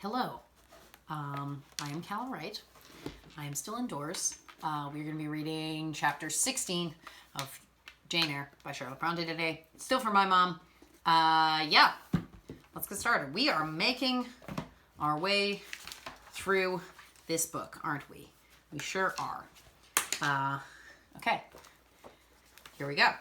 Hello, I am Cal Wright. I am still indoors. We're going to be reading chapter 16 of Jane Eyre by Charlotte Bronte today. Still for my mom. Yeah, let's get started. We are making our way through this book, aren't we? We sure are. Okay, here we go.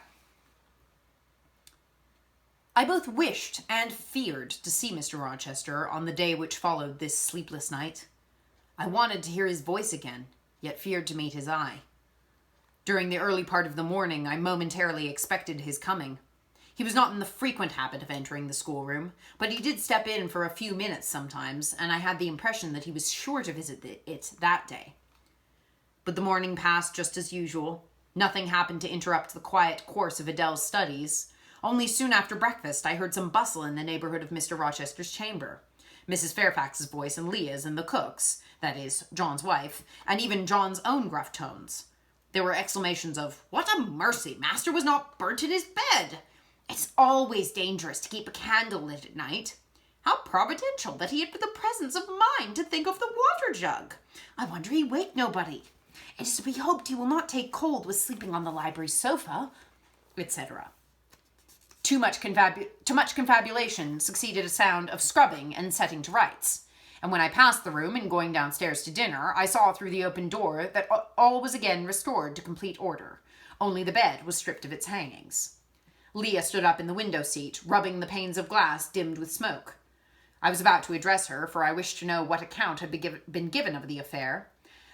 I both wished and feared to see Mr. Rochester on the day which followed this sleepless night. I wanted to hear his voice again, yet feared to meet his eye. During the early part of the morning, I momentarily expected his coming. He was not in the frequent habit of entering the schoolroom, but he did step in for a few minutes sometimes, and I had the impression that he was sure to visit it that day. But the morning passed just as usual. Nothing happened to interrupt the quiet course of Adele's studies. Only soon after breakfast I heard some bustle in the neighborhood of Mr. Rochester's chamber. Mrs. Fairfax's voice and Leah's and the cook's, that is, John's wife, and even John's own gruff tones. There were exclamations of, "What a mercy! Master was not burnt in his bed! It's always dangerous to keep a candle lit at night. How providential that he had the presence of mind to think of the water jug! I wonder he waked nobody. It is to be hoped he will not take cold with sleeping on the library sofa," etc. Too much confabulation succeeded a sound of scrubbing and setting to rights. And when I passed the room in going downstairs to dinner, I saw through the open door that all was again restored to complete order. Only the bed was stripped of its hangings. Leah stood up in the window seat, rubbing the panes of glass dimmed with smoke. I was about to address her, for I wished to know what account had been given of the affair.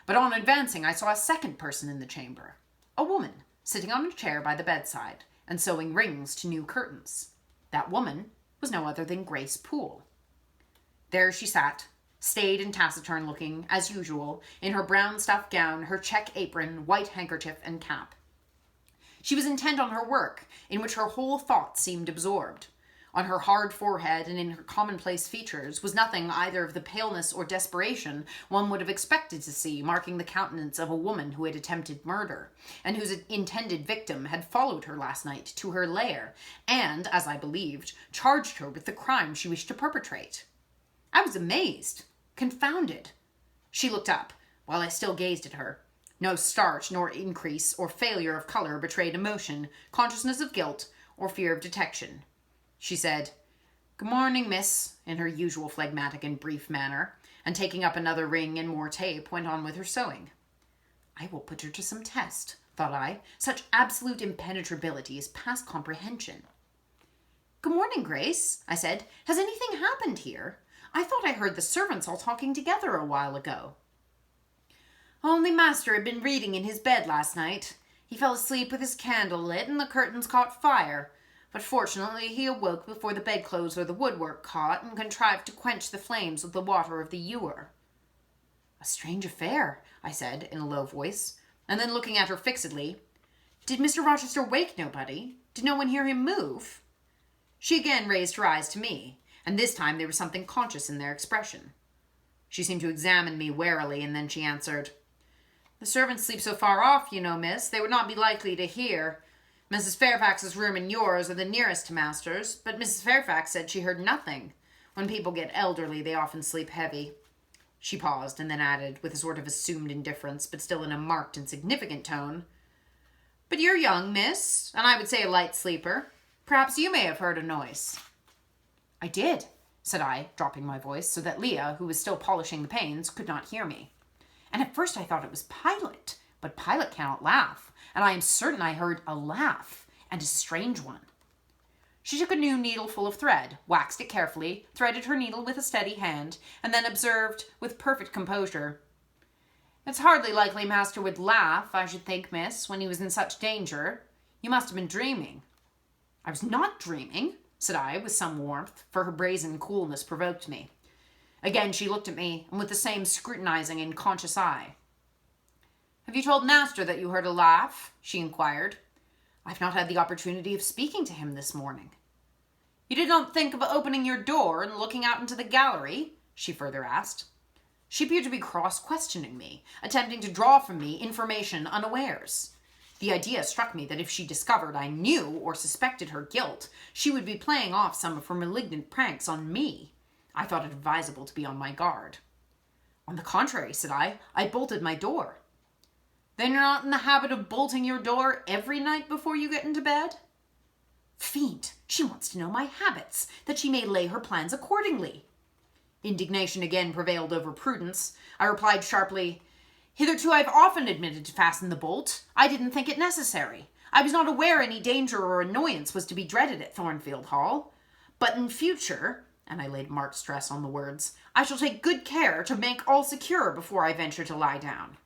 But on advancing, I saw a second person in the chamber. A woman, sitting on a chair by the bedside, and sewing rings to new curtains. That woman was no other than Grace Poole. There she sat, staid and taciturn looking, as usual, in her brown stuff gown, her check apron, white handkerchief, and cap. She was intent on her work, in which her whole thought seemed absorbed. On her hard forehead and in her commonplace features was nothing either of the paleness or desperation one would have expected to see marking the countenance of a woman who had attempted murder, and whose intended victim had followed her last night to her lair, and, as I believed, charged her with the crime she wished to perpetrate. I was amazed, confounded. She looked up, while I still gazed at her. No starch, nor increase or failure of color betrayed emotion, consciousness of guilt, or fear of detection. She said, "Good morning, miss," in her usual phlegmatic and brief manner, and taking up another ring and more tape, went on with her sewing. I will put her to some test, thought I. Such absolute impenetrability is past comprehension. "Good morning, Grace," I said. "Has anything happened here? I thought I heard the servants all talking together a while ago." "Only master had been reading in his bed last night. He fell asleep with his candle lit and the curtains caught fire. But fortunately he awoke before the bedclothes or the woodwork caught, and contrived to quench the flames with the water of the ewer." "A strange affair," I said in a low voice, and then looking at her fixedly, "Did Mr. Rochester wake nobody? Did no one hear him move?" She again raised her eyes to me, and this time there was something conscious in their expression. She seemed to examine me warily, and then she answered, "The servants sleep so far off, you know, miss, they would not be likely to hear. Mrs. Fairfax's room and yours are the nearest to master's, but Mrs. Fairfax said she heard nothing. When people get elderly, they often sleep heavy." She paused, and then added, with a sort of assumed indifference, but still in a marked and significant tone, "But you're young, miss, and I would say a light sleeper. Perhaps you may have heard a noise." "I did," said I, dropping my voice, so that Leah, who was still polishing the panes, could not hear me. "And at first I thought it was Pilot, but Pilot cannot laugh, and I am certain I heard a laugh, and a strange one." She took a new needle full of thread, waxed it carefully, threaded her needle with a steady hand, and then observed, with perfect composure, "It's hardly likely master would laugh, I should think, miss, when he was in such danger. You must have been dreaming." "I was not dreaming," said I, with some warmth, for her brazen coolness provoked me. Again she looked at me, and with the same scrutinizing and conscious eye. "Have you told master that you heard a laugh?" she inquired. "I've not had the opportunity of speaking to him this morning." "You did not think of opening your door and looking out into the gallery?" she further asked. She appeared to be cross-questioning me, attempting to draw from me information unawares. The idea struck me that if she discovered I knew or suspected her guilt, she would be playing off some of her malignant pranks on me. I thought it advisable to be on my guard. On the contrary, said I bolted my door. Then you're not in the habit of bolting your door every night before you get into bed? Fiend, she wants to know my habits, that she may lay her plans accordingly. Indignation again prevailed over prudence. I replied sharply, Hitherto I've often admitted to fasten the bolt. I didn't think it necessary. I was not aware any danger or annoyance was to be dreaded at Thornfield Hall. But in future, and I laid marked stress on the words, I shall take good care to make all secure before I venture to lie down.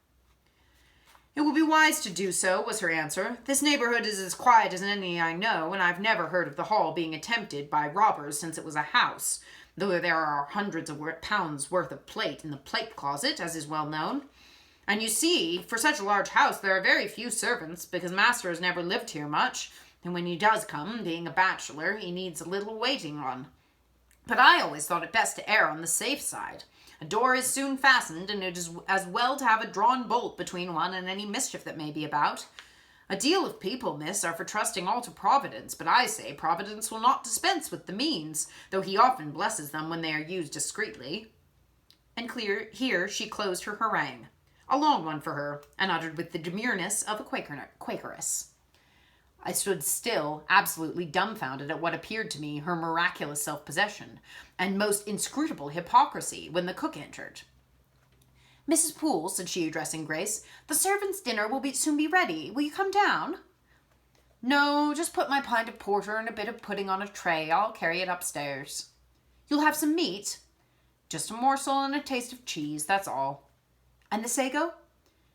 It will be wise to do so, was her answer. This neighborhood is as quiet as any I know, and I've never heard of the hall being attempted by robbers since it was a house, though there are hundreds of pounds worth of plate in the plate closet, as is well known. And you see, for such a large house, there are very few servants, because master has never lived here much, and when he does come, being a bachelor, he needs a little waiting on. But I always thought it best to err on the safe side. A door is soon fastened, and it is as well to have a drawn bolt between one and any mischief that may be about. A deal of people, miss, are for trusting all to Providence, but I say Providence will not dispense with the means, though he often blesses them when they are used discreetly. And here she closed her harangue, a long one for her, and uttered with the demureness of a Quakeress. I stood still, absolutely dumbfounded at what appeared to me her miraculous self-possession and most inscrutable hypocrisy when the cook entered. Mrs. Poole, said she, addressing Grace, the servants' dinner will soon be ready. Will you come down? No, just put my pint of porter and a bit of pudding on a tray. I'll carry it upstairs. You'll have some meat? Just a morsel and a taste of cheese, that's all. And the sago?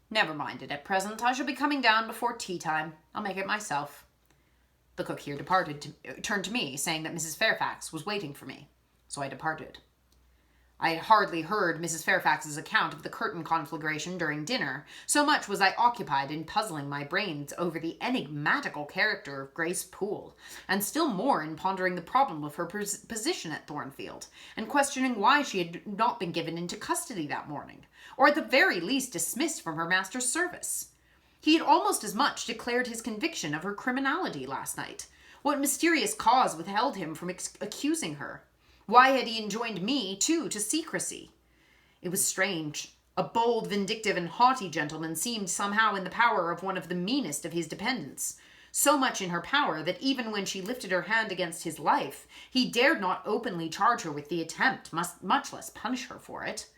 Never mind it at present. I shall be coming down before tea time. I'll make it myself. The cook here turned to me, saying that Mrs. Fairfax was waiting for me. So I departed. I had hardly heard Mrs. Fairfax's account of the curtain conflagration during dinner, so much was I occupied in puzzling my brains over the enigmatical character of Grace Poole, and still more in pondering the problem of her position at Thornfield, and questioning why she had not been given into custody that morning, or at the very least dismissed from her master's service. He had almost as much declared his conviction of her criminality last night. What mysterious cause withheld him from accusing her? Why had he enjoined me, too, to secrecy? It was strange. A bold, vindictive, and haughty gentleman seemed somehow in the power of one of the meanest of his dependents. So much in her power that even when she lifted her hand against his life, he dared not openly charge her with the attempt, much less punish her for it.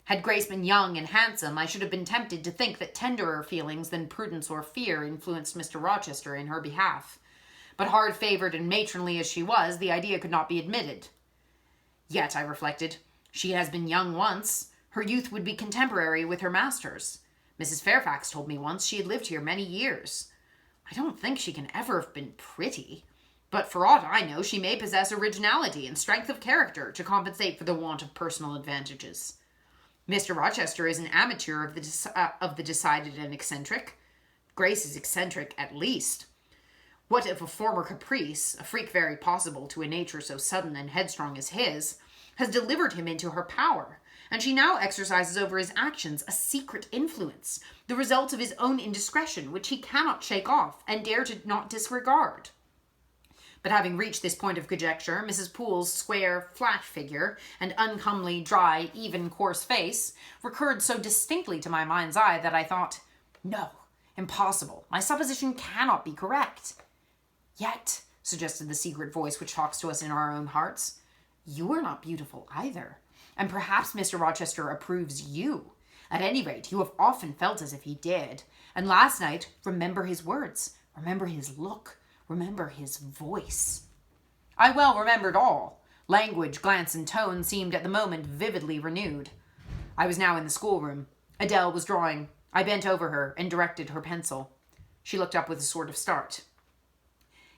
Had Grace been young and handsome, I should have been tempted to think that tenderer feelings than prudence or fear influenced Mr. Rochester in her behalf. But hard-favoured and matronly as she was, the idea could not be admitted. Yet, I reflected, she has been young once. Her youth would be contemporary with her master's. Mrs. Fairfax told me once she had lived here many years. I don't think she can ever have been pretty, but for aught I know, she may possess originality and strength of character to compensate for the want of personal advantages. Mr. Rochester is an amateur of the decided and eccentric. Grace is eccentric, at least. What if a former caprice, a freak very possible to a nature so sudden and headstrong as his, has delivered him into her power, and she now exercises over his actions a secret influence, the result of his own indiscretion, which he cannot shake off and dare to not disregard? But having reached this point of conjecture, Mrs. Poole's square, flat figure and uncomely, dry, even, coarse face recurred so distinctly to my mind's eye that I thought, no, impossible, my supposition cannot be correct. Yet, suggested the secret voice which talks to us in our own hearts, you are not beautiful either, and perhaps Mr. Rochester approves you. At any rate, you have often felt as if he did, and last night, remember his words, remember his look, remember his voice. I well remembered all. Language, glance, and tone seemed at the moment vividly renewed. I was now in the schoolroom. Adele was drawing. I bent over her and directed her pencil. She looked up with a sort of start.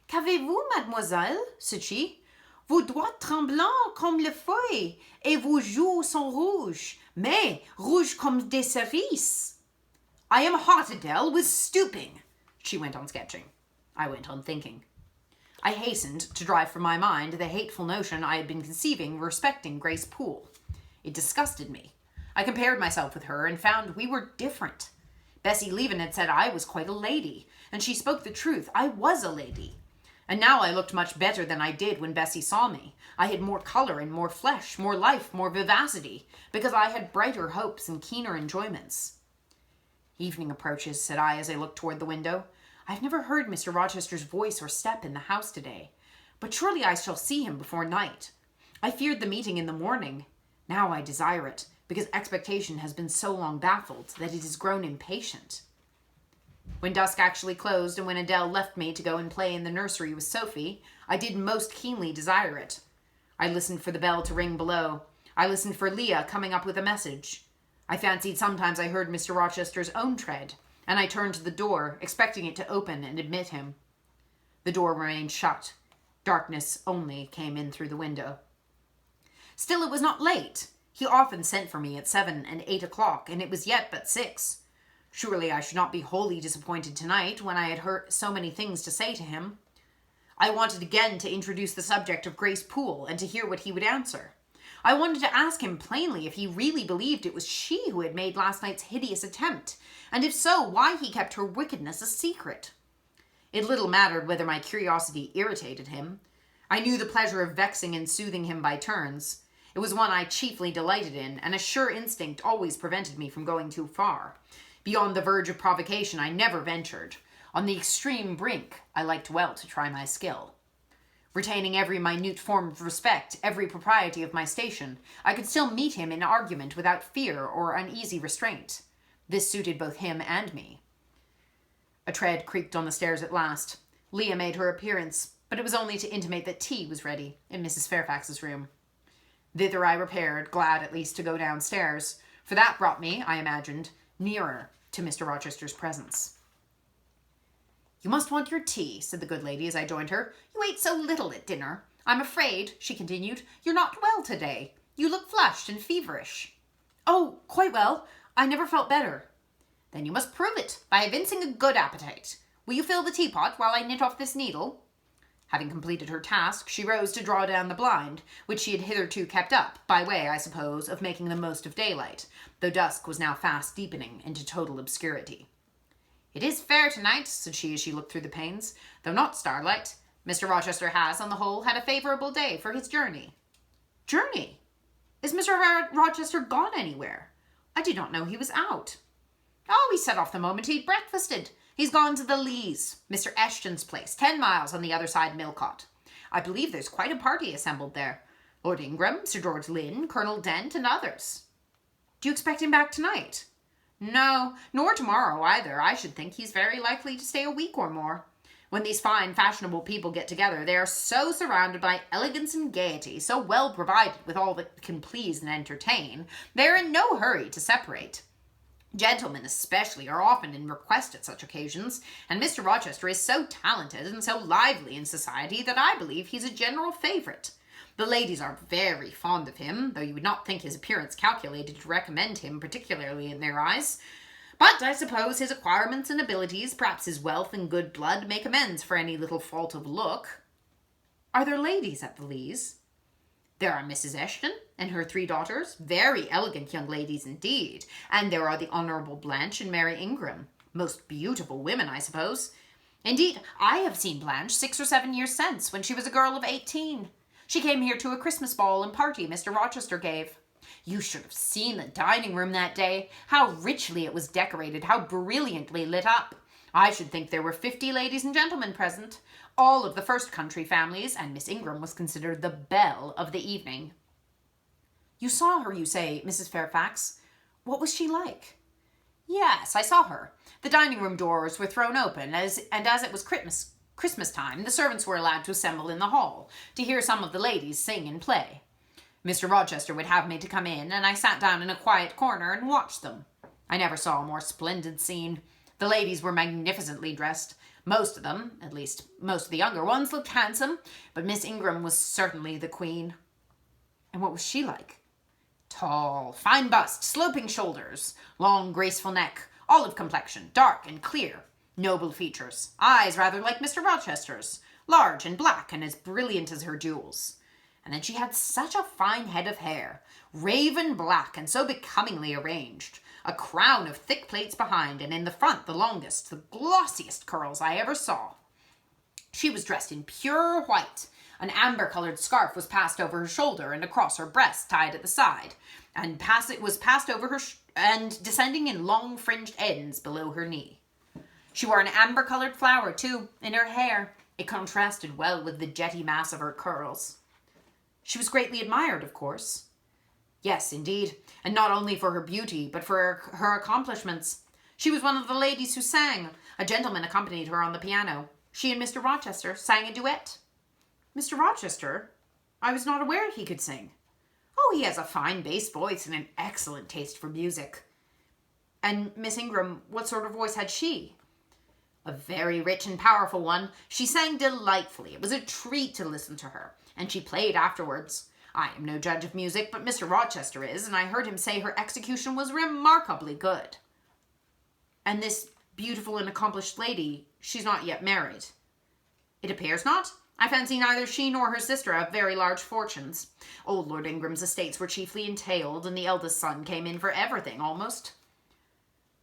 Qu'avez-vous, mademoiselle? Said she. Vos doigts tremblants comme les feuilles, et vos joues sont rouges, mais rouges comme des cerises. I am hot, Adele, with stooping. She went on sketching. I went on thinking. I hastened to drive from my mind the hateful notion I had been conceiving respecting Grace Poole. It disgusted me. I compared myself with her and found we were different. Bessie Leaven had said I was quite a lady, and she spoke the truth. I was a lady. And now I looked much better than I did when Bessie saw me. I had more colour and more flesh, more life, more vivacity, because I had brighter hopes and keener enjoyments. Evening approaches, said I as I looked toward the window. I have never heard Mr. Rochester's voice or step in the house today, but surely I shall see him before night. I feared the meeting in the morning. Now I desire it, because expectation has been so long baffled that it has grown impatient. When dusk actually closed and when Adele left me to go and play in the nursery with Sophie, I did most keenly desire it. I listened for the bell to ring below. I listened for Leah coming up with a message. I fancied sometimes I heard Mr. Rochester's own tread, and I turned to the door, expecting it to open and admit him. The door remained shut. Darkness only came in through the window. Still it was not late. He often sent for me at 7 and 8 o'clock, and it was yet but 6. Surely I should not be wholly disappointed tonight when I had heard so many things to say to him. I wanted again to introduce the subject of Grace Poole and to hear what he would answer. I wanted to ask him plainly if he really believed it was she who had made last night's hideous attempt, and if so, why he kept her wickedness a secret. It little mattered whether my curiosity irritated him. I knew the pleasure of vexing and soothing him by turns. It was one I chiefly delighted in, and a sure instinct always prevented me from going too far. Beyond the verge of provocation I never ventured. On the extreme brink, I liked well to try my skill. Retaining every minute form of respect, every propriety of my station, I could still meet him in argument without fear or uneasy restraint. This suited both him and me. A tread creaked on the stairs at last. Leah made her appearance, but it was only to intimate that tea was ready in Mrs. Fairfax's room. Thither I repaired, glad at least to go downstairs, for that brought me, I imagined, nearer to Mr. Rochester's presence. "You must want your tea," said the good lady as I joined her. "You ate so little at dinner. I'm afraid," she continued, "you're not well today. You look flushed and feverish." "Oh, quite well. I never felt better." "Then you must prove it by evincing a good appetite. Will you fill the teapot while I knit off this needle?" Having completed her task, she rose to draw down the blind, which she had hitherto kept up, by way, I suppose, of making the most of daylight, though dusk was now fast deepening into total obscurity. "It is fair tonight," said she as she looked through the panes, "though not starlight. Mr. Rochester has, on the whole, had a favourable day for his journey." "Journey? Is Mr. Rochester gone anywhere? I did not know he was out." "Oh, he set off the moment he'd breakfasted. He's gone to the Lees, Mr. Eshton's place, 10 miles on the other side Millcote. I believe there's quite a party assembled there. Lord Ingram, Sir George Lynn, Colonel Dent, and others." "Do you expect him back tonight?" "No, nor tomorrow either. I should think he's very likely to stay a week or more. When these fine, fashionable people get together, they are so surrounded by elegance and gaiety, so well provided with all that can please and entertain, they are in no hurry to separate. Gentlemen especially are often in request at such occasions, and Mr. Rochester is so talented and so lively in society that I believe he's a general favourite. The ladies are very fond of him, though you would not think his appearance calculated to recommend him particularly in their eyes. But I suppose his acquirements and abilities, perhaps his wealth and good blood, make amends for any little fault of look." "Are there ladies at the Lees?" "There are Mrs. Eshton and her 3 daughters, very elegant young ladies indeed, and there are the Honourable Blanche and Mary Ingram, most beautiful women, I suppose. Indeed, I have seen Blanche 6 or 7 years since, when she was a girl of 18. She came here to a Christmas ball and party Mr. Rochester gave. You should have seen the dining room that day, how richly it was decorated, how brilliantly lit up. I should think there were 50 ladies and gentlemen present, all of the first country families, and Miss Ingram was considered the belle of the evening." "You saw her, you say, Mrs. Fairfax. What was she like?" "Yes, I saw her. The dining room doors were thrown open, and as it was Christmas time, the servants were allowed to assemble in the hall to hear some of the ladies sing and play. Mr. Rochester would have me to come in, and I sat down in a quiet corner and watched them. I never saw a more splendid scene. The ladies were magnificently dressed. Most of them, at least most of the younger ones, looked handsome, but Miss Ingram was certainly the queen." "And what was she like?" "Tall, fine bust, sloping shoulders, long graceful neck, olive complexion, dark and clear, noble features, eyes rather like Mr. Rochester's, large and black and as brilliant as her jewels. And then she had such a fine head of hair, raven black and so becomingly arranged, a crown of thick plaits behind, and in the front the longest, the glossiest curls I ever saw." She was dressed in pure white. An amber-colored scarf was passed over her shoulder and across her breast, tied at the side, and it was passed over her and descending in long fringed ends below her knee. She wore an amber-colored flower, too, in her hair. It contrasted well with the jetty mass of her curls. She was greatly admired, of course. Yes, indeed, and not only for her beauty, but for her accomplishments. She was one of the ladies who sang. A gentleman accompanied her on the piano. She and Mr. Rochester sang a duet. Mr. Rochester? I was not aware he could sing. Oh, he has a fine bass voice and an excellent taste for music. And Miss Ingram, what sort of voice had she? A very rich and powerful one. She sang delightfully. It was a treat to listen to her, and she played afterwards. I am no judge of music, but Mr. Rochester is, and I heard him say her execution was remarkably good. And this beautiful and accomplished lady, she's not yet married. It appears not. I fancy neither she nor her sister have very large fortunes. Old Lord Ingram's estates were chiefly entailed, and the eldest son came in for everything, almost.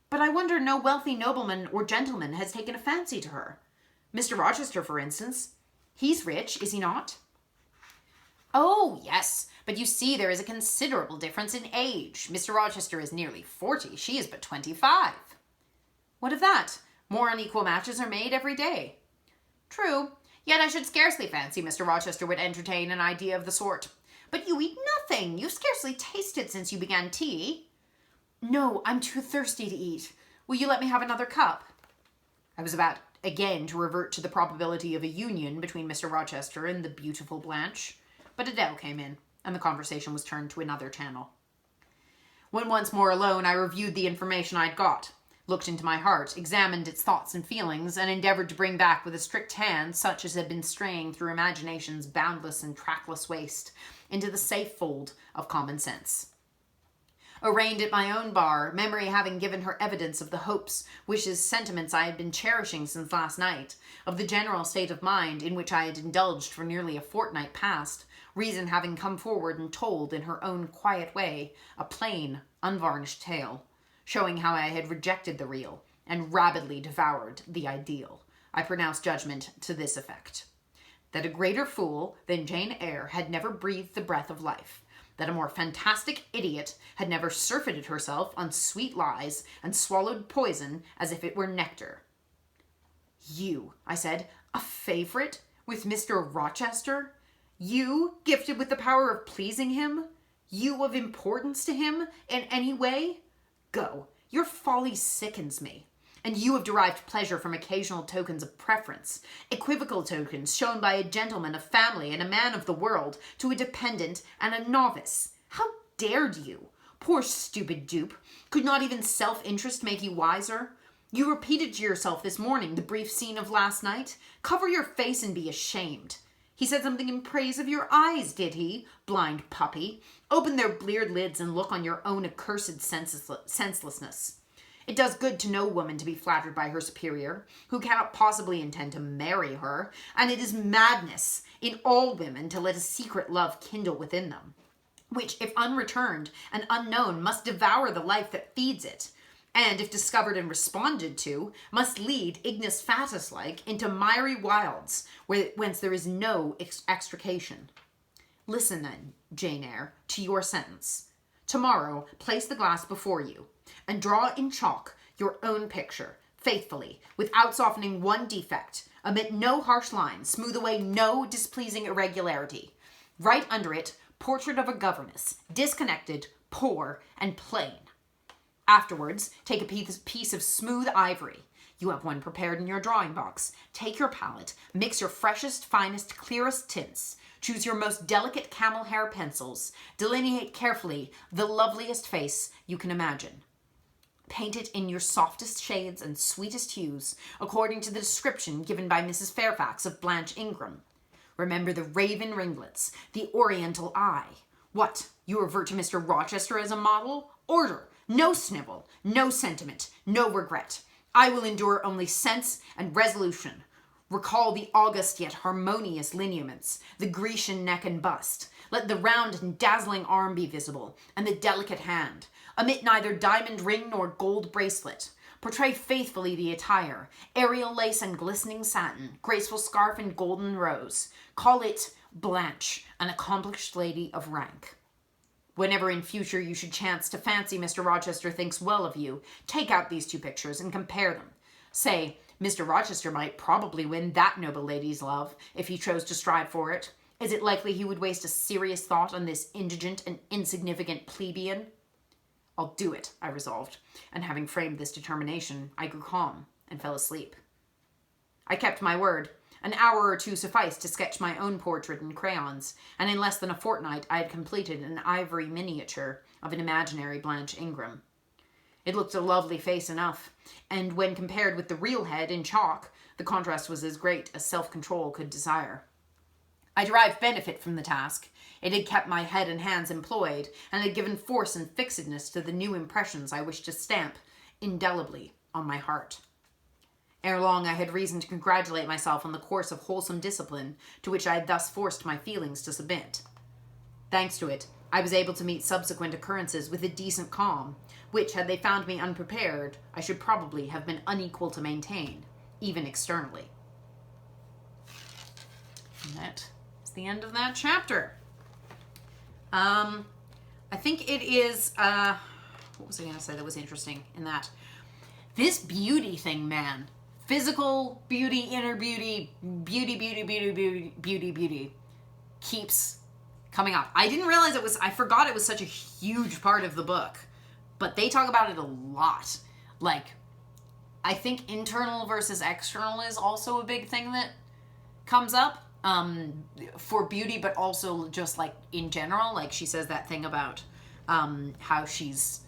But I wonder no wealthy nobleman or gentleman has taken a fancy to her. Mr. Rochester, for instance. He's rich, is he not? Oh, yes, but you see there is a considerable difference in age. Mr. Rochester is nearly 40. She is but 25. What of that? More unequal matches are made every day. True, yet I should scarcely fancy Mr. Rochester would entertain an idea of the sort. But you eat nothing. You've scarcely tasted since you began tea. No, I'm too thirsty to eat. Will you let me have another cup? I was about again to revert to the probability of a union between Mr. Rochester and the beautiful Blanche, but Adele came in, and the conversation was turned to another channel. When once more alone, I reviewed the information I'd got, looked into my heart, examined its thoughts and feelings, and endeavored to bring back with a strict hand such as had been straying through imagination's boundless and trackless waste into the safe fold of common sense. Arraigned at my own bar, memory having given her evidence of the hopes, wishes, sentiments I had been cherishing since last night, of the general state of mind in which I had indulged for nearly a fortnight past, reason having come forward and told, in her own quiet way, a plain, unvarnished tale, showing how I had rejected the real and rabidly devoured the ideal, I pronounced judgment to this effect: that a greater fool than Jane Eyre had never breathed the breath of life, that a more fantastic idiot had never surfeited herself on sweet lies and swallowed poison as if it were nectar. You, I said, a favorite with Mr. Rochester? You, gifted with the power of pleasing him? You of importance to him in any way? Go, your folly sickens me. And you have derived pleasure from occasional tokens of preference, equivocal tokens shown by a gentleman of family and a man of the world to a dependent and a novice. How dared you? Poor stupid dupe. Could not even self-interest make you wiser? You repeated to yourself this morning the brief scene of last night. Cover your face and be ashamed. He said something in praise of your eyes, did he, blind puppy? Open their bleared lids and look on your own accursed senselessness. It does good to no woman to be flattered by her superior, who cannot possibly intend to marry her, and it is madness in all women to let a secret love kindle within them, which, if unreturned and unknown, must devour the life that feeds it, and, if discovered and responded to, must lead, ignis fatuus-like, into miry wilds, whence there is no extrication. Listen, then, Jane Eyre, to your sentence. Tomorrow, place the glass before you, and draw in chalk your own picture, faithfully, without softening one defect, omit no harsh lines, smooth away no displeasing irregularity. Write under it, portrait of a governess, disconnected, poor, and plain. Afterwards, take a piece of smooth ivory. You have one prepared in your drawing box. Take your palette, mix your freshest, finest, clearest tints. Choose your most delicate camel hair pencils. Delineate carefully the loveliest face you can imagine. Paint it in your softest shades and sweetest hues, according to the description given by Mrs. Fairfax of Blanche Ingram. Remember the raven ringlets, the oriental eye. What, you revert to Mr. Rochester as a model? Order! No snivel, no sentiment, no regret. I will endure only sense and resolution. Recall the august yet harmonious lineaments, the Grecian neck and bust. Let the round and dazzling arm be visible, and the delicate hand. Omit neither diamond ring nor gold bracelet. Portray faithfully the attire, aerial lace and glistening satin, graceful scarf and golden rose. Call it Blanche, an accomplished lady of rank. Whenever in future you should chance to fancy Mr. Rochester thinks well of you, take out these two pictures and compare them. Say, Mr. Rochester might probably win that noble lady's love, if he chose to strive for it. Is it likely he would waste a serious thought on this indigent and insignificant plebeian? I'll do it, I resolved, and having framed this determination, I grew calm and fell asleep. I kept my word. An hour or two sufficed to sketch my own portrait in crayons, and in less than a fortnight I had completed an ivory miniature of an imaginary Blanche Ingram. It looked a lovely face enough, and when compared with the real head in chalk, the contrast was as great as self-control could desire. I derived benefit from the task. It had kept my head and hands employed, and had given force and fixedness to the new impressions I wished to stamp indelibly on my heart. Ere long I had reason to congratulate myself on the course of wholesome discipline to which I had thus forced my feelings to submit. Thanks to it, I was able to meet subsequent occurrences with a decent calm, which, had they found me unprepared, I should probably have been unequal to maintain, even externally. And that is the end of that chapter. I think it is, what was I going to say that was interesting in that? This beauty thing, man. Physical beauty, inner beauty, beauty keeps coming up. I didn't realize I forgot it was such a huge part of the book, but they talk about it a lot. Like, I think internal versus external is also a big thing that comes up for beauty, but also just like in general. Like she says that thing about how she's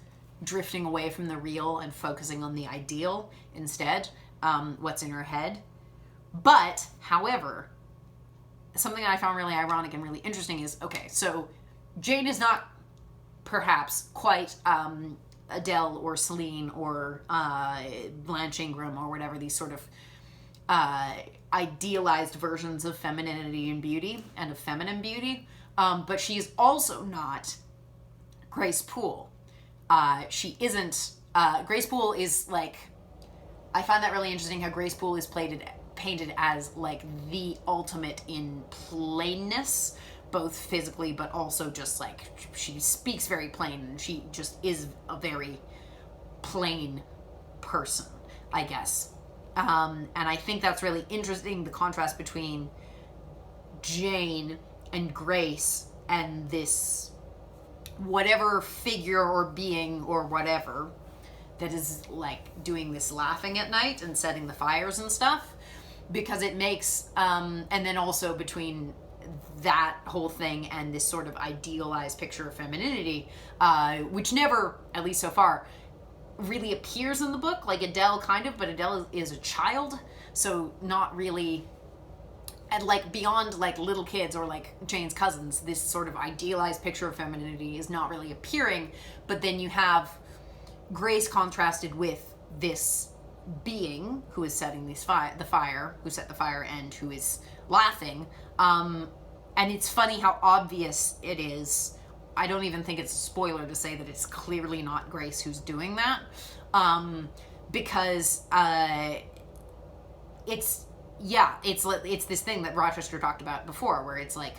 drifting away from the real and focusing on the ideal instead. What's in her head. But, however, something that I found really ironic and really interesting is, okay, so Jane is not perhaps quite Adele or Celine or Blanche Ingram or whatever, these sort of idealized versions of femininity and beauty and of feminine beauty, but she is also not Grace Poole. She isn't, Grace Poole is like, I find that really interesting how Grace Poole is painted as like the ultimate in plainness, both physically but also just like she speaks very plain and she just is a very plain person, I guess. And I think that's really interesting, the contrast between Jane and Grace and this whatever figure or being or whatever that is like doing this laughing at night and setting the fires and stuff, because it makes and then also between that whole thing and this sort of idealized picture of femininity, which never, at least so far, really appears in the book. Like Adele kind of, but Adele is a child, so not really. And like beyond like little kids or like Jane's cousins, this sort of idealized picture of femininity is not really appearing. But then you have Grace contrasted with this being who is setting the fire, who set the fire and who is laughing. And it's funny how obvious it is. I don't even think it's a spoiler to say that it's clearly not Grace who's doing that. Because it's this thing that Rochester talked about before, where it's like,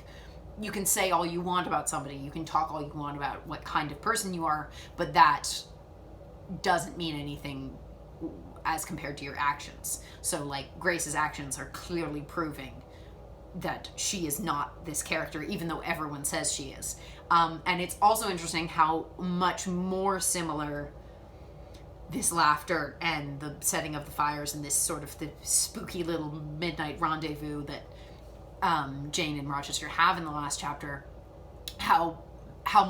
you can say all you want about somebody, you can talk all you want about what kind of person you are, but that doesn't mean anything as compared to your actions. So like Grace's actions are clearly proving that she is not this character, even though everyone says she is. And it's also interesting how much more similar this laughter and the setting of the fires and this sort of the spooky little midnight rendezvous that Jane and Rochester have in the last chapter, how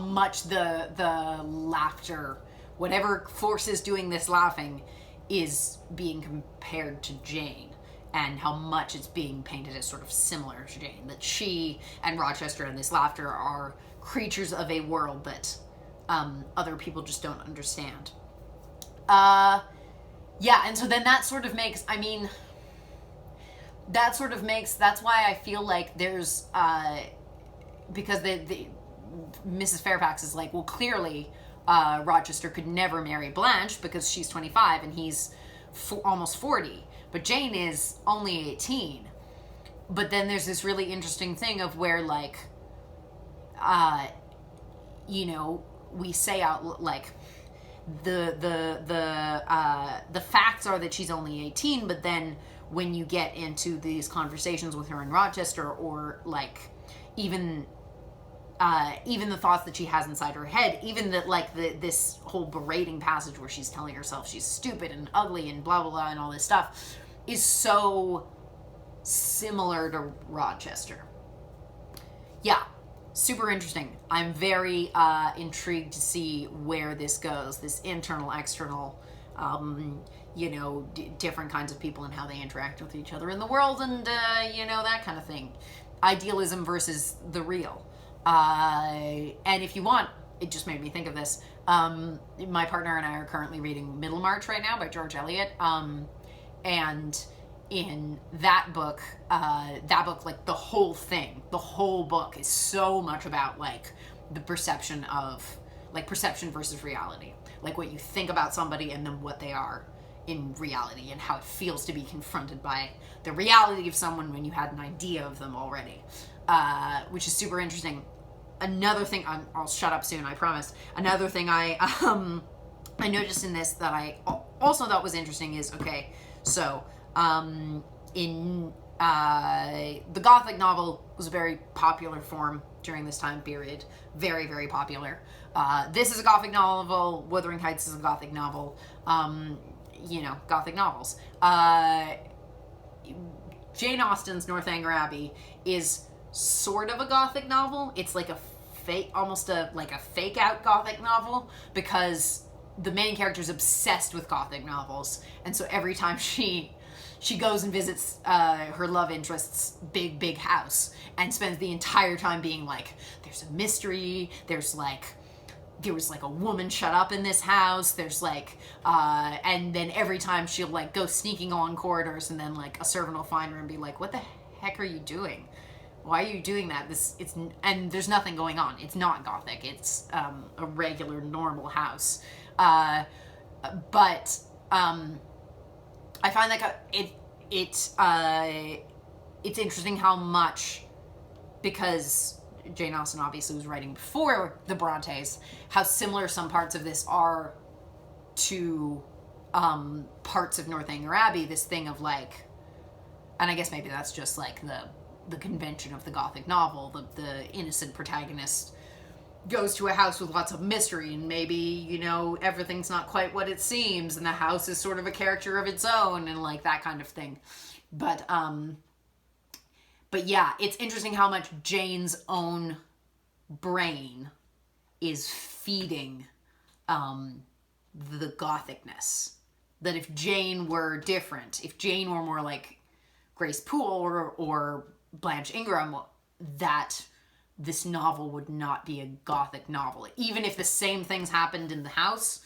much the laughter, whatever force is doing this laughing, is being compared to Jane, and how much it's being painted as sort of similar to Jane, that she and Rochester and this laughter are creatures of a world that other people just don't understand. And so then that sort of makes, that's why I feel like there's, because the Mrs. Fairfax is like, well, clearly Rochester could never marry Blanche because she's 25 and he's almost 40. But Jane is only 18. But then there's this really interesting thing of where, like, you know, we say out, like, the facts are that she's only 18, but then when you get into these conversations with her in Rochester, or like even the thoughts that she has inside her head, even that, like, this whole berating passage where she's telling herself she's stupid and ugly and blah blah blah and all this stuff, is so similar to Rochester. Yeah, super interesting. I'm very intrigued to see where this goes, this internal, external, you know, different kinds of people and how they interact with each other in the world, and, you know, that kind of thing. Idealism versus the real. And if you want, it just made me think of this. My partner and I are currently reading Middlemarch right now by George Eliot. And in that book, like, the whole book is so much about, like, the perception of, like, perception versus reality. Like, what you think about somebody and then what they are in reality, and how it feels to be confronted by the reality of someone when you had an idea of them already, which is super interesting. Another thing, I'll shut up soon, I promise. Another thing I noticed in this that I also thought was interesting is, okay, so in the Gothic novel was a very popular form during this time period, very, very popular. This is a Gothic novel. Wuthering Heights is a Gothic novel. You know, Gothic novels. Jane Austen's Northanger Abbey is sort of a Gothic novel. It's like a fake, almost like a fake out Gothic novel, because the main character is obsessed with Gothic novels, and so every time she goes and visits her love interest's big house, and spends the entire time being like, there's a mystery, there was like a woman shut up in this house, there's like, and then every time she'll, like, go sneaking along corridors, and then, like, a servant will find her and be like, what the heck are you doing? Why are you doing that? And there's nothing going on. It's not Gothic. It's a regular, normal house. But I find that it's interesting how much, because Jane Austen obviously was writing before the Brontes, how similar some parts of this are to parts of Northanger Abbey. This thing of, like, and I guess maybe that's just, like, the convention of the Gothic novel. The innocent protagonist goes to a house with lots of mystery, and maybe, you know, everything's not quite what it seems, and the house is sort of a character of its own, and, like, that kind of thing. But yeah, it's interesting how much Jane's own brain is feeding the Gothicness. That if Jane were different, if Jane were more like Grace Poole or Blanche Ingram, that this novel would not be a Gothic novel. Even if the same things happened in the house,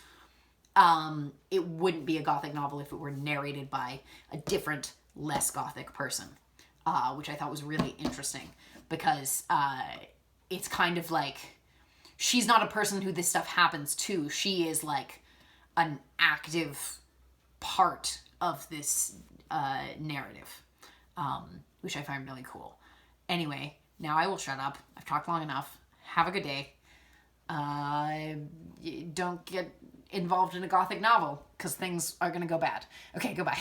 it wouldn't be a Gothic novel if it were narrated by a different, less Gothic person, which I thought was really interesting, because it's kind of like, she's not a person who this stuff happens to. She is, like, an active part of this narrative, which I find really cool. Anyway, now I will shut up. I've talked long enough. Have a good day. Don't get involved in a Gothic novel, because things are going to go bad. Okay, goodbye.